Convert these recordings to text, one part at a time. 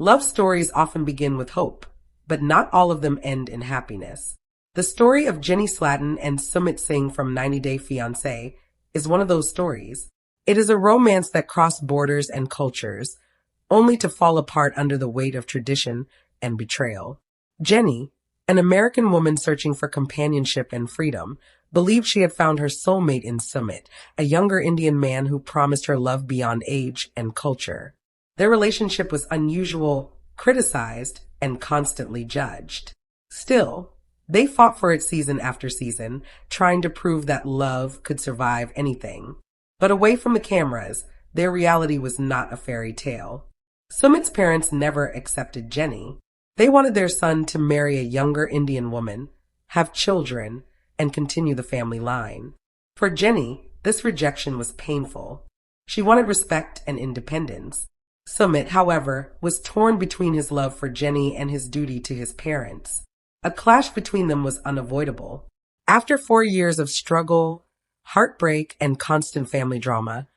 Love stories often begin with hope, but not all of them end in happiness. The story of Jenny Slatten and Sumit Singh from 90 Day Fiancé is one of those stories. It is a romance that crossed borders and cultures, only to fall apart under the weight of tradition and betrayal. Jenny, an American woman searching for companionship and freedom, believed she had found her soulmate in Sumit, a younger Indian man who promised her love beyond age and culture. Their relationship was unusual, criticized, and constantly judged. Still, they fought for it season after season, trying to prove that love could survive anything. But away from the cameras, their reality was not a fairy tale. Sumit's parents never accepted Jenny. They wanted their son to marry a younger Indian woman, have children, and continue the family line. For Jenny, this rejection was painful. She wanted respect and independence. Sumit, however, was torn between his love for Jenny and his duty to his parents. A clash between them was unavoidable. After 4 years of struggle, heartbreak, and constant family drama,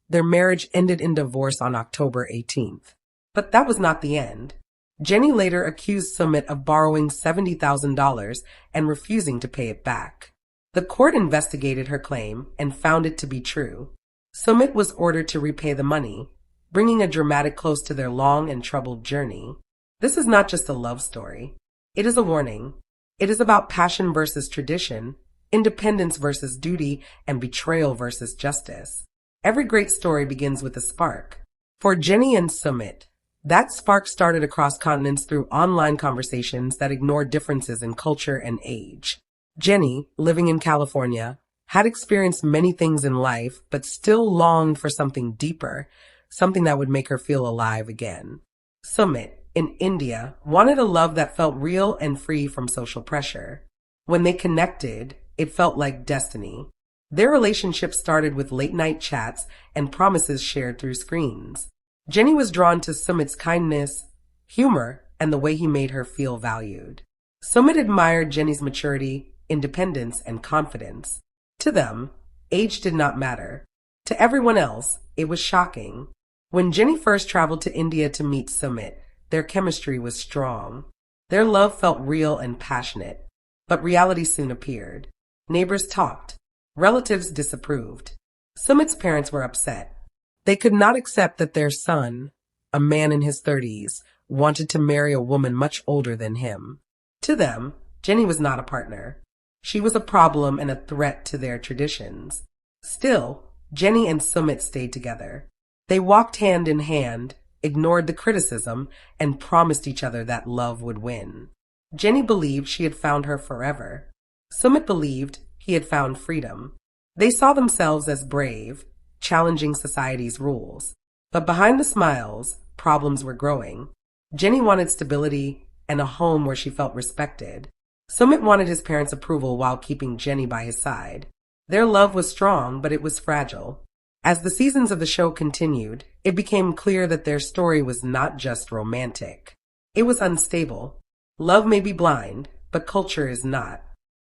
their marriage ended in divorce on October 18th. But that was not the end. Jenny later accused Sumit of borrowing $70,000 and refusing to pay it back. The court investigated her claim and found it to be true. Sumit was ordered to repay the money, bringing a dramatic close to their long and troubled journey. This is not just a love story. It is a warning. It is about passion versus tradition, independence versus duty, and betrayal versus justice. Every great story begins with a spark. For Jenny and Sumit, that spark started across continents through online conversations that ignored differences in culture and age. Jenny, living in California, had experienced many things in life, but still longed for something deeper, something that would make her feel alive again. Sumit, in India, wanted a love that felt real and free from social pressure. When they connected, it felt like destiny. Their relationship started with late-night chats and promises shared through screens. Jenny was drawn to Sumit's kindness, humor, and the way he made her feel valued. Sumit admired Jenny's maturity, independence, and confidence. To them, age did not matter. To everyone else, it was shocking. When Jenny first traveled to India to meet Sumit, their chemistry was strong. Their love felt real and passionate. But reality soon appeared. Neighbors talked. Relatives disapproved. Sumit's parents were upset. They could not accept that their son, a man in his 30s, wanted to marry a woman much older than him. To them, Jenny was not a partner. She was a problem and a threat to their traditions. Still, Jenny and Sumit stayed together. They walked hand in hand, ignored the criticism, and promised each other that love would win. Jenny believed she had found her forever. Sumit believed he had found freedom. They saw themselves as brave, challenging society's rules. But behind the smiles, problems were growing. Jenny wanted stability and a home where she felt respected. Sumit wanted his parents' approval while keeping Jenny by his side. Their love was strong, but it was fragile. As the seasons of the show continued, it became clear that their story was not just romantic. It was unstable. Love may be blind, but culture is not.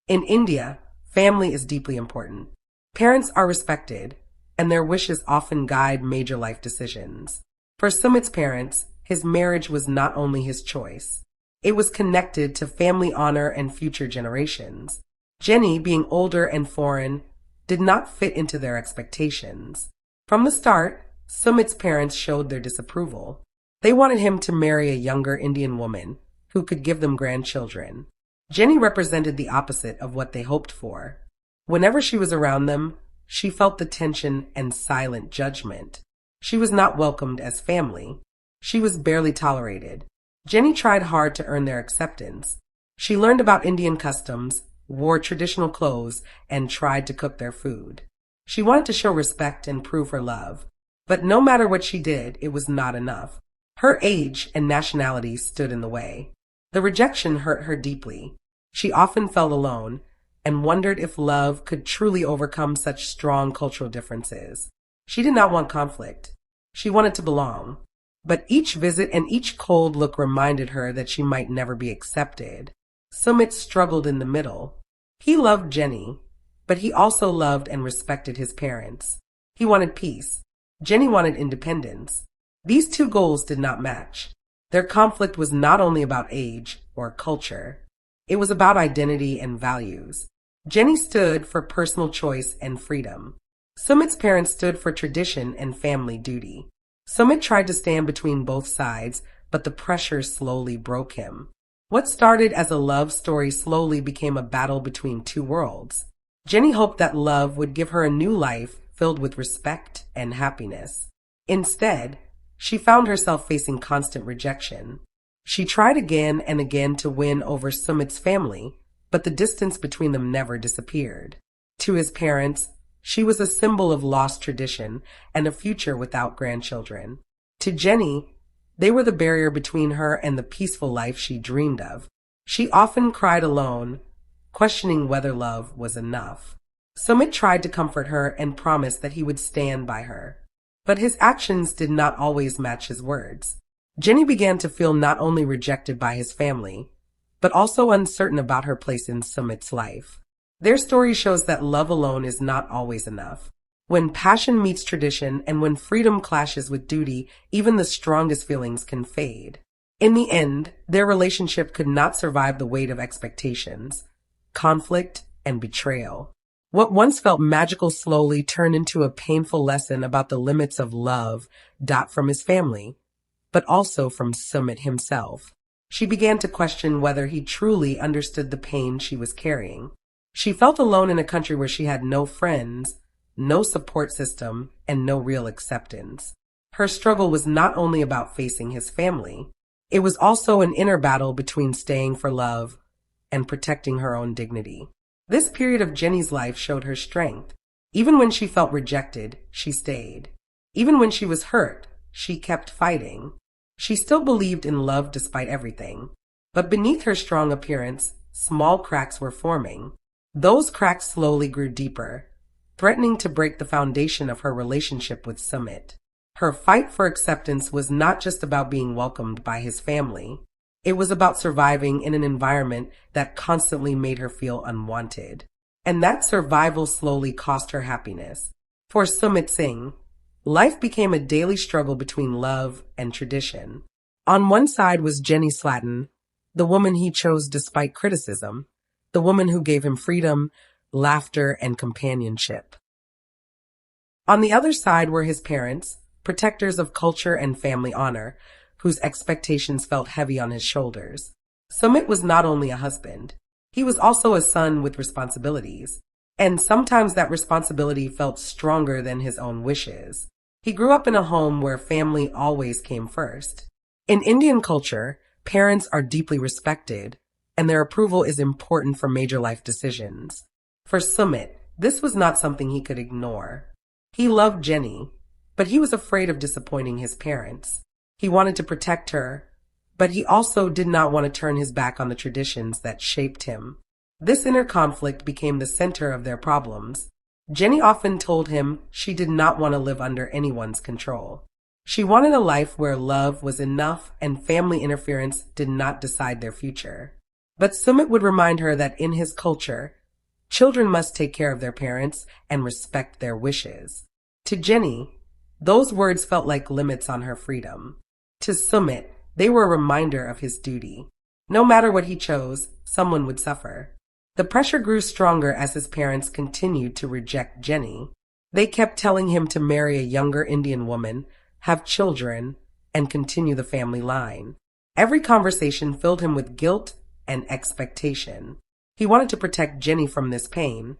In India, family is deeply important. Parents are respected, and their wishes often guide major life decisions. For Sumit's parents, his marriage was not only his choice. It was connected to family honor and future generations. Jenny, being older and foreign, did not fit into their expectations. From the start, Sumit's parents showed their disapproval. They wanted him to marry a younger Indian woman who could give them grandchildren. Jenny represented the opposite of what they hoped for. Whenever she was around them, she felt the tension and silent judgment. She was not welcomed as family. She was barely tolerated. Jenny tried hard to earn their acceptance. She learned about Indian customs, wore traditional clothes, and tried to cook their food. She wanted to show respect and prove her love. But no matter what she did, it was not enough. Her age and nationality stood in the way. The rejection hurt her deeply. She often felt alone and wondered if love could truly overcome such strong cultural differences. She did not want conflict. She wanted to belong. But each visit and each cold look reminded her that she might never be accepted. Sumit struggled in the middle. He loved Jenny, but he also loved and respected his parents. He wanted peace. Jenny wanted independence. These two goals did not match. Their conflict was not only about age or culture, it was about identity and values. Jenny stood for personal choice and freedom. Sumit's parents stood for tradition and family duty. Sumit tried to stand between both sides, but the pressure slowly broke him. What started as a love story slowly became a battle between two worlds. Jenny hoped that love would give her a new life filled with respect and happiness. Instead, she found herself facing constant rejection. She tried again and again to win over Sumit's family, but the distance between them never disappeared. To his parents, she was a symbol of lost tradition and a future without grandchildren. To Jenny, they were the barrier between her and the peaceful life she dreamed of. She often cried alone, questioning whether love was enough. Sumit tried to comfort her and promised that he would stand by her. But his actions did not always match his words. Jenny began to feel not only rejected by his family, but also uncertain about her place in Sumit's life. Their story shows that love alone is not always enough. When passion meets tradition and when freedom clashes with duty, even the strongest feelings can fade. In the end, their relationship could not survive the weight of expectations, conflict, and betrayal. What once felt magical slowly turned into a painful lesson about the limits of love, not from his family, but also from Sumit himself. She began to question whether he truly understood the pain she was carrying. She felt alone in a country where she had no friends, no support system, and no real acceptance. Her struggle was not only about facing his family, it was also an inner battle between staying for love and protecting her own dignity. This period of Jenny's life showed her strength. Even when she felt rejected, she stayed. Even when she was hurt, she kept fighting. She still believed in love despite everything. But beneath her strong appearance, small cracks were forming. Those cracks slowly grew deeper, threatening to break the foundation of her relationship with Sumit. Her fight for acceptance was not just about being welcomed by his family. It was about surviving in an environment that constantly made her feel unwanted. And that survival slowly cost her happiness. For Sumit Singh, life became a daily struggle between love and tradition. On one side was Jenny Slatten, the woman he chose despite criticism, the woman who gave him freedom, laughter, and companionship. On the other side were his parents, protectors of culture and family honor, whose expectations felt heavy on his shoulders. Sumit was not only a husband, he was also a son with responsibilities, and sometimes that responsibility felt stronger than his own wishes. He grew up in a home where family always came first. In Indian culture, parents are deeply respected, and their approval is important for major life decisions. For Sumit, this was not something he could ignore. He loved Jenny, but he was afraid of disappointing his parents. He wanted to protect her, but he also did not want to turn his back on the traditions that shaped him. This inner conflict became the center of their problems. Jenny often told him she did not want to live under anyone's control. She wanted a life where love was enough and family interference did not decide their future. But Sumit would remind her that in his culture, children must take care of their parents and respect their wishes. To Jenny, those words felt like limits on her freedom. To Sumit, they were a reminder of his duty. No matter what he chose, someone would suffer. The pressure grew stronger as his parents continued to reject Jenny. They kept telling him to marry a younger Indian woman, have children, and continue the family line. Every conversation filled him with guilt and expectation. He wanted to protect Jenny from this pain,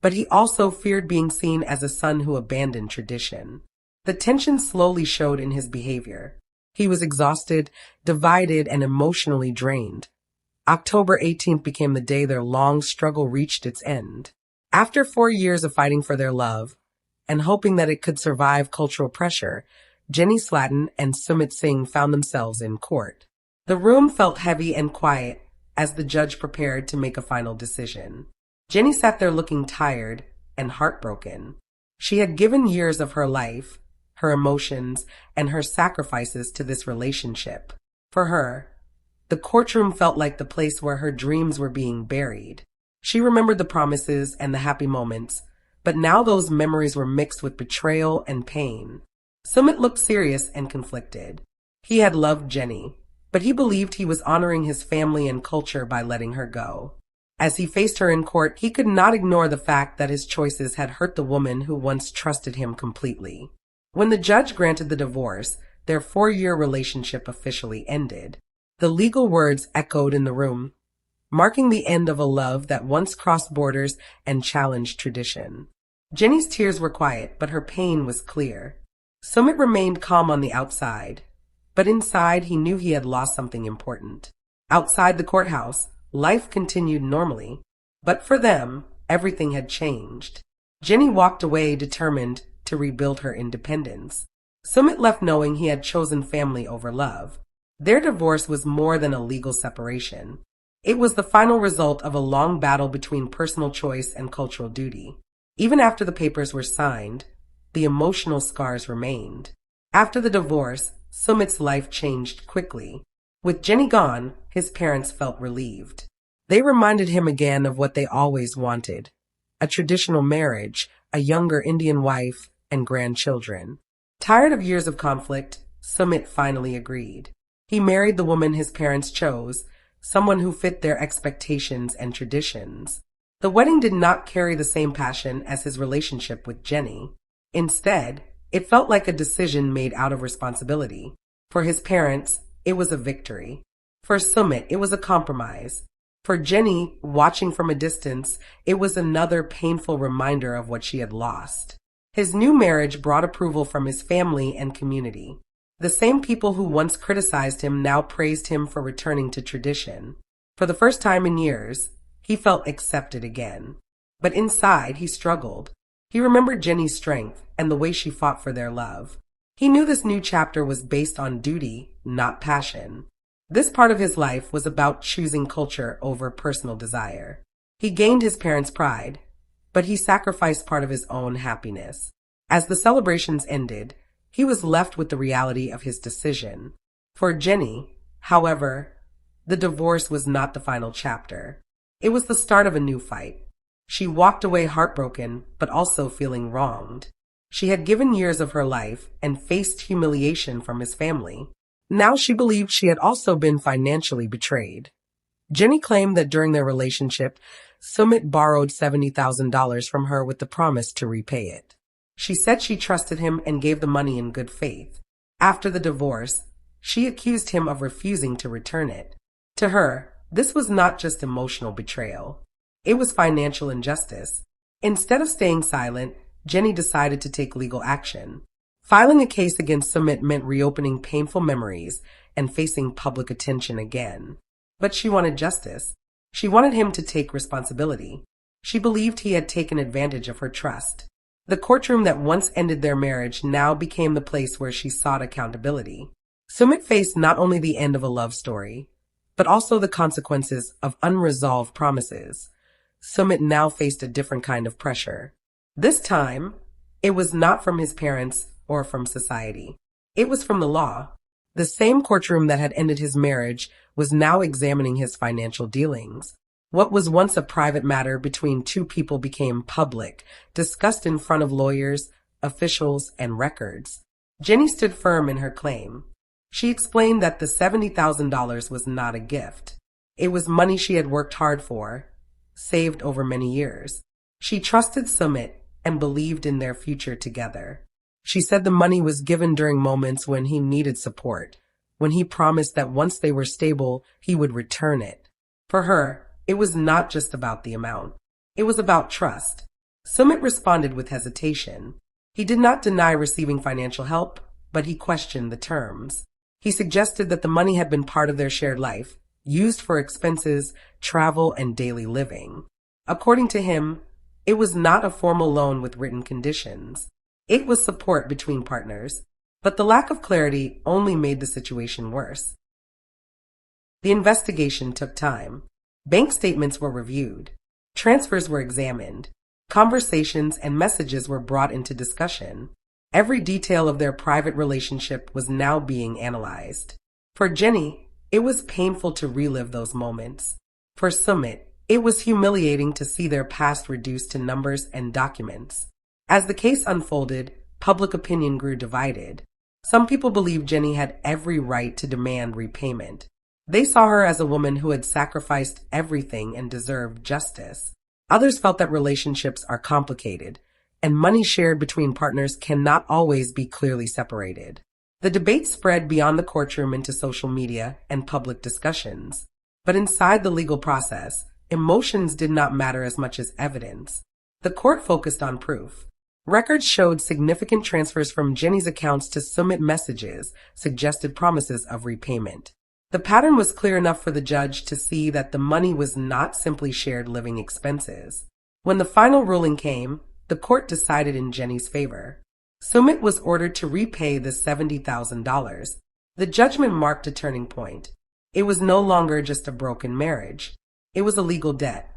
but he also feared being seen as a son who abandoned tradition. The tension slowly showed in his behavior. He was exhausted, divided, and emotionally drained. October 18th became the day their long struggle reached its end. After 4 years of fighting for their love, and hoping that it could survive cultural pressure, Jenny Slatten and Sumit Singh found themselves in court. The room felt heavy and quiet as the judge prepared to make a final decision. Jenny sat there looking tired and heartbroken. She had given years of her life, her emotions, and her sacrifices to this relationship. For her, the courtroom felt like the place where her dreams were being buried. She remembered the promises and the happy moments, but now those memories were mixed with betrayal and pain. Sumit looked serious and conflicted. He had loved Jenny, but he believed he was honoring his family and culture by letting her go. As he faced her in court, he could not ignore the fact that his choices had hurt the woman who once trusted him completely. When the judge granted the divorce, their 4-year relationship officially ended. The legal words echoed in the room, marking the end of a love that once crossed borders and challenged tradition. Jenny's tears were quiet, but her pain was clear. Sumit remained calm on the outside, but inside he knew he had lost something important. Outside the courthouse, life continued normally, but for them, everything had changed. Jenny walked away determined to rebuild her independence. Sumit left knowing he had chosen family over love. Their divorce was more than a legal separation. It was the final result of a long battle between personal choice and cultural duty. Even after the papers were signed, the emotional scars remained. After the divorce, Sumit's life changed quickly. With Jenny gone, his parents felt relieved. They reminded him again of what they always wanted: a traditional marriage, a younger Indian wife, and grandchildren. Tired of years of conflict, Sumit finally agreed. He married the woman his parents chose, someone who fit their expectations and traditions. The wedding did not carry the same passion as his relationship with Jenny. Instead, it felt like a decision made out of responsibility. For his parents, it was a victory. For Sumit, it was a compromise. For Jenny, watching from a distance, it was another painful reminder of what she had lost. His new marriage brought approval from his family and community. The same people who once criticized him now praised him for returning to tradition. For the first time in years, he felt accepted again. But inside, he struggled. He remembered Jenny's strength and the way she fought for their love. He knew this new chapter was based on duty, not passion. This part of his life was about choosing culture over personal desire. He gained his parents' pride, but he sacrificed part of his own happiness. As the celebrations ended, he was left with the reality of his decision. For Jenny, however, the divorce was not the final chapter. It was the start of a new fight. She walked away heartbroken, but also feeling wronged. She had given years of her life and faced humiliation from his family. Now she believed she had also been financially betrayed. Jenny claimed that during their relationship, Sumit borrowed $70,000 from her with the promise to repay it. She said she trusted him and gave the money in good faith. After the divorce, she accused him of refusing to return it. To her, this was not just emotional betrayal. It was financial injustice. Instead of staying silent, Jenny decided to take legal action. Filing a case against Sumit meant reopening painful memories and facing public attention again. But she wanted justice. She wanted him to take responsibility. She believed he had taken advantage of her trust. The courtroom that once ended their marriage now became the place where she sought accountability. Sumit faced not only the end of a love story, but also the consequences of unresolved promises. Sumit now faced a different kind of pressure. This time, it was not from his parents or from society. It was from the law. The same courtroom that had ended his marriage was now examining his financial dealings. What was once a private matter between two people became public, discussed in front of lawyers, officials, and records. Jenny stood firm in her claim. She explained that the $70,000 was not a gift. It was money she had worked hard for, saved over many years. She trusted Sumit and believed in their future together. She said the money was given during moments when he needed support, when he promised that once they were stable, he would return it. For her, it was not just about the amount. It was about trust. Sumit responded with hesitation. He did not deny receiving financial help, but he questioned the terms. He suggested that the money had been part of their shared life, used for expenses, travel, and daily living. According to him, it was not a formal loan with written conditions. It was support between partners, but the lack of clarity only made the situation worse. The investigation took time. Bank statements were reviewed. Transfers were examined. Conversations and messages were brought into discussion. Every detail of their private relationship was now being analyzed. For Jenny, it was painful to relive those moments. For Sumit, it was humiliating to see their past reduced to numbers and documents. As the case unfolded, public opinion grew divided. Some people believed Jenny had every right to demand repayment. They saw her as a woman who had sacrificed everything and deserved justice. Others felt that relationships are complicated, and money shared between partners cannot always be clearly separated. The debate spread beyond the courtroom into social media and public discussions. But inside the legal process, emotions did not matter as much as evidence. The court focused on proof. Records showed significant transfers from Jenny's accounts to Sumit messages, suggested promises of repayment. The pattern was clear enough for the judge to see that the money was not simply shared living expenses. When the final ruling came, the court decided in Jenny's favor. Sumit was ordered to repay the $70,000. The judgment marked a turning point. It was no longer just a broken marriage. It was a legal debt.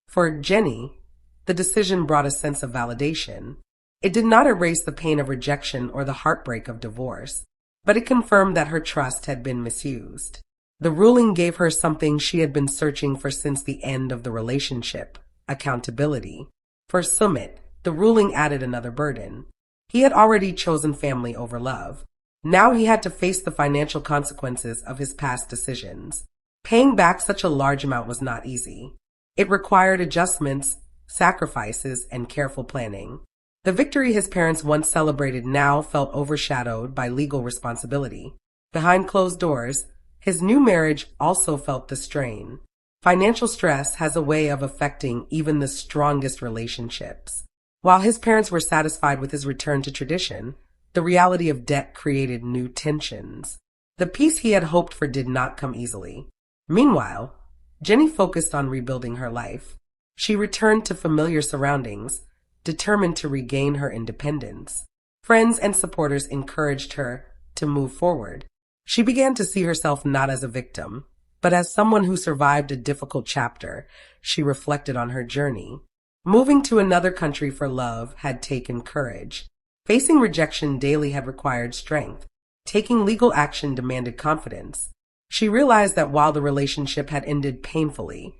For Jenny, the decision brought a sense of validation. It did not erase the pain of rejection or the heartbreak of divorce, but it confirmed that her trust had been misused. The ruling gave her something she had been searching for since the end of the relationship: accountability. For Sumit, the ruling added another burden. He had already chosen family over love. Now he had to face the financial consequences of his past decisions. Paying back such a large amount was not easy. It required adjustments, sacrifices, and careful planning. The victory his parents once celebrated now felt overshadowed by legal responsibility. Behind closed doors, his new marriage also felt the strain. Financial stress has a way of affecting even the strongest relationships. While his parents were satisfied with his return to tradition, the reality of debt created new tensions. The peace he had hoped for did not come easily. Meanwhile, Jenny focused on rebuilding her life. She returned to familiar surroundings, determined to regain her independence. Friends and supporters encouraged her to move forward. She began to see herself not as a victim, but as someone who survived a difficult chapter. She reflected on her journey. Moving to another country for love had taken courage. Facing rejection daily had required strength. Taking legal action demanded confidence. She realized that while the relationship had ended painfully,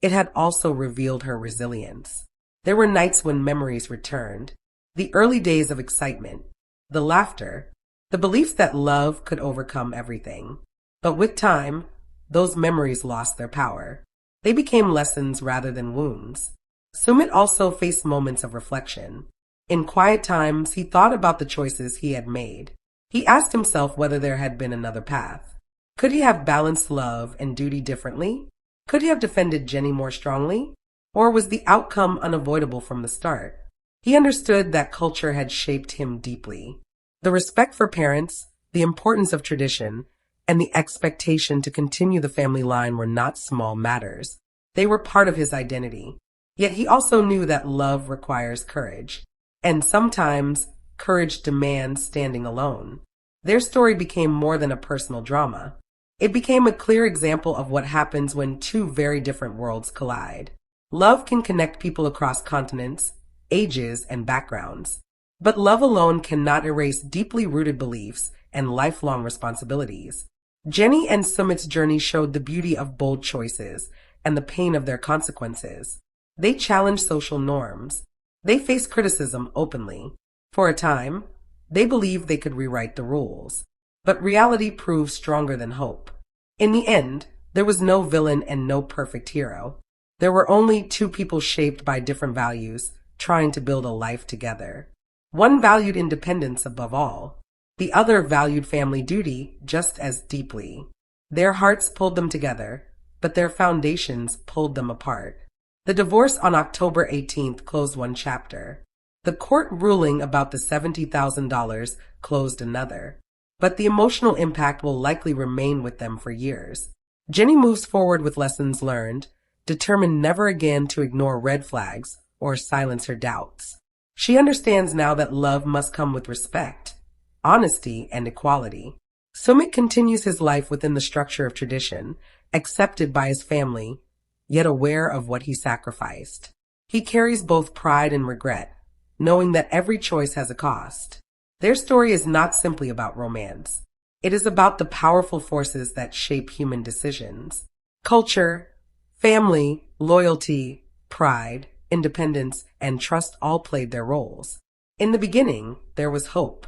it had also revealed her resilience. There were nights when memories returned. The early days of excitement, the laughter, the belief that love could overcome everything. But with time, those memories lost their power. They became lessons rather than wounds. Sumit also faced moments of reflection. In quiet times, he thought about the choices he had made. He asked himself whether there had been another path. Could he have balanced love and duty differently? Could he have defended Jenny more strongly? Or was the outcome unavoidable from the start? He understood that culture had shaped him deeply. The respect for parents, the importance of tradition, and the expectation to continue the family line were not small matters. They were part of his identity. Yet he also knew that love requires courage. And sometimes, courage demands standing alone. Their story became more than a personal drama. It became a clear example of what happens when two very different worlds collide. Love can connect people across continents, ages, and backgrounds. But love alone cannot erase deeply rooted beliefs and lifelong responsibilities. Jenny and Sumit's journey showed the beauty of bold choices and the pain of their consequences. They challenged social norms. They faced criticism openly. For a time, they believed they could rewrite the rules. But reality proved stronger than hope. In the end, there was no villain and no perfect hero. There were only two people shaped by different values, trying to build a life together. One valued independence above all. The other valued family duty just as deeply. Their hearts pulled them together, but their foundations pulled them apart. The divorce on October 18th closed one chapter. The court ruling about the $70,000 closed another. But the emotional impact will likely remain with them for years. Jenny moves forward with lessons learned, determined never again to ignore red flags or silence her doubts. She understands now that love must come with respect, honesty, and equality. Sumit continues his life within the structure of tradition, accepted by his family, yet aware of what he sacrificed. He carries both pride and regret, knowing that every choice has a cost. Their story is not simply about romance. It is about the powerful forces that shape human decisions. Culture, family, loyalty, pride, independence, and trust all played their roles. In the beginning, there was hope.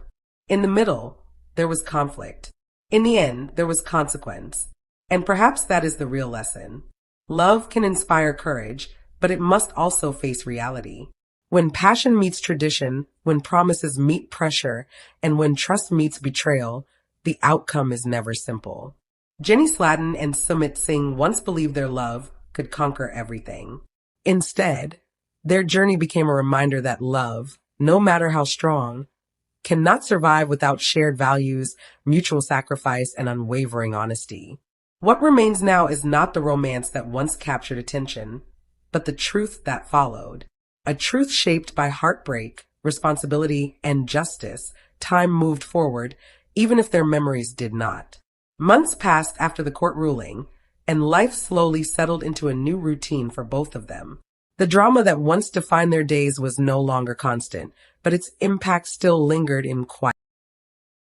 In the middle, there was conflict. In the end, there was consequence. And perhaps that is the real lesson. Love can inspire courage, but it must also face reality. When passion meets tradition, when promises meet pressure, and when trust meets betrayal, the outcome is never simple. Jenny Slatten and Sumit Singh once believed their love could conquer everything. Instead, their journey became a reminder that love, no matter how strong, cannot survive without shared values, mutual sacrifice, and unwavering honesty. What remains now is not the romance that once captured attention, but the truth that followed. A truth shaped by heartbreak, responsibility, and justice. Time moved forward, even if their memories did not. Months passed after the court ruling, and life slowly settled into a new routine for both of them. The drama that once defined their days was no longer constant, but its impact still lingered in quiet.